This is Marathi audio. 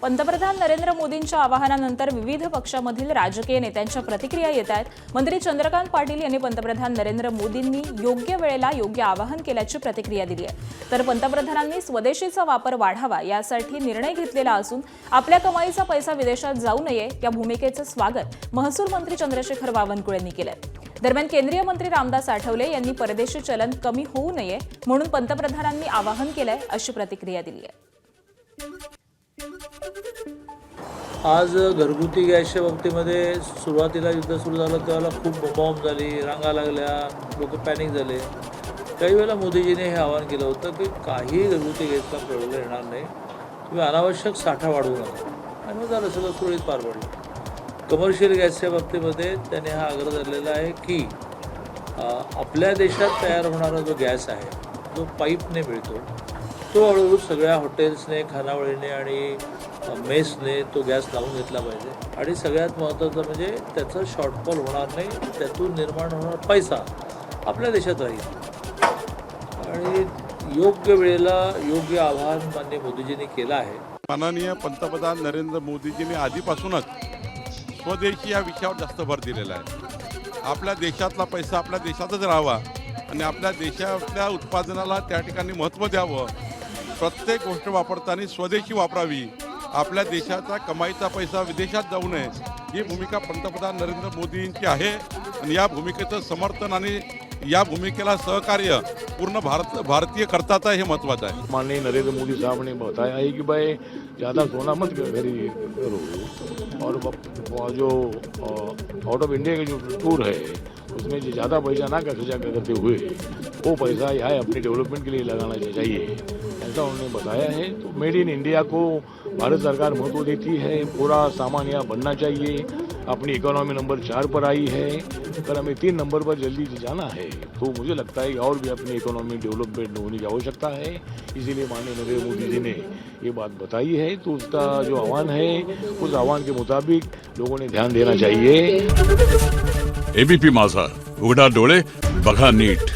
पंतप्रधान नरेंद्र मोदींच्या आवाहनानंतर विविध पक्षामधील राजकीय नेत्यांच्या प्रतिक्रिया येत आहेत। मंत्री चंद्रकांत पाटील यांनी पंतप्रधान नरेंद्र मोदींनी योग्य वेळेला योग्य आवाहन केल्याची प्रतिक्रिया दिली आहे। तर पंतप्रधानांनी स्वदेशीचा वापर वाढावा यासाठी निर्णय घेतलेला असून आपल्या कमाईचा पैसा विदेशात जाऊ नये या भूमिकेचे स्वागत महसूल मंत्री चंद्रशेखर बावनकुळे यांनी केले। दरम्यान केंद्रीय मंत्री रामदास आठवले यांनी परदेशी चलन कमी होऊ नये म्हणून पंतप्रधानांनी आवाहन केलंय अशी प्रतिक्रिया दिली आहे। आज घरगुती गॅसच्या बाबतीमध्ये सुरुवातीला युद्ध सुरू झालं त्यावेळेला खूप बॉम्ब झाली, रांगा लागल्या, लोक पॅनिक झाले। काही वेळेला मोदीजीने हे आवाहन केलं होतं की काही घरगुती गॅसला प्रॉब्लेम येणार नाही, तुम्ही अनावश्यक साठा वाढवू नका, आणि मग झालं सगळं सुरळीत पार पडलं। कमर्शियल गॅसच्या बाबतीमध्ये त्याने हा आग्रह धरलेला आहे की आपल्या देशात तयार होणारा जो गॅस आहे जो पाईपने मिळतो तो हळूहळू सगळ्या हॉटेल्सने, खानावळीने आणि मेसने तो गॅस लावून घेतला पाहिजे। आणि सगळ्यात महत्त्वाचं म्हणजे त्याचं शॉर्टफॉल होणार नाही, त्यातून निर्माण होणारा पैसा आपल्या देशात राहील। आणि योग्य वेळेला योग्य आवाहन माननीय मोदीजींनी केलं आहे। माननीय पंतप्रधान नरेंद्र मोदीजींनी आधीपासूनच स्वदेशी या विषयावर जास्त भर दिलेला आहे। आपल्या देशातला पैसा आपल्या देशातच राहावा आणि आपल्या देशातल्या उत्पादनाला त्या ठिकाणी महत्त्व द्यावं। प्रत्येक गोष्ट वापरताना स्वदेशी वापरावी, आपल्या देशाचा कमाईचा पैसा विदेशात जाऊ नये ही भूमिका पंतप्रधान नरेंद्र मोदींची आहे। आणि या भूमिकेचं समर्थन आणि या भूमिकेला सहकार्य पूर्ण भारतीय करतात हे महत्त्वाचं आहे। माननीय नरेंद्र मोदी साहब ने बताया है कि भाई ज़्यादा सोना मत खरीद करो, और जो आउट ऑफ इंडिया के जो टूर है उसमें जो ज़्यादा पैसा ना खर्चा करते हुए वो पैसा यहाँ अपने डेवलपमेंट के लिए लगाना चाहिए, ऐसा उन्होंने बताया है। तो मेड इन इंडिया को भारत सरकार महत्व देती है, पूरा सामान यहाँ बनना चाहिए। अपनी इकोनॉमी नंबर 4 पर आई है, पर हमें 3 नंबर पर जल्दी जाना है। तो मुझे लगता है कि और भी अपनी इकोनॉमी डेवलपमेंट होने की आवश्यकता है, इसीलिए माननीय नरेंद्र मोदी जी ने ये बात बताई है। तो उसका जो आह्वान है उस आह्वान के मुताबिक लोगों ने ध्यान देना चाहिए। एबीपी माझा, उघडा डोळे बघा नीट।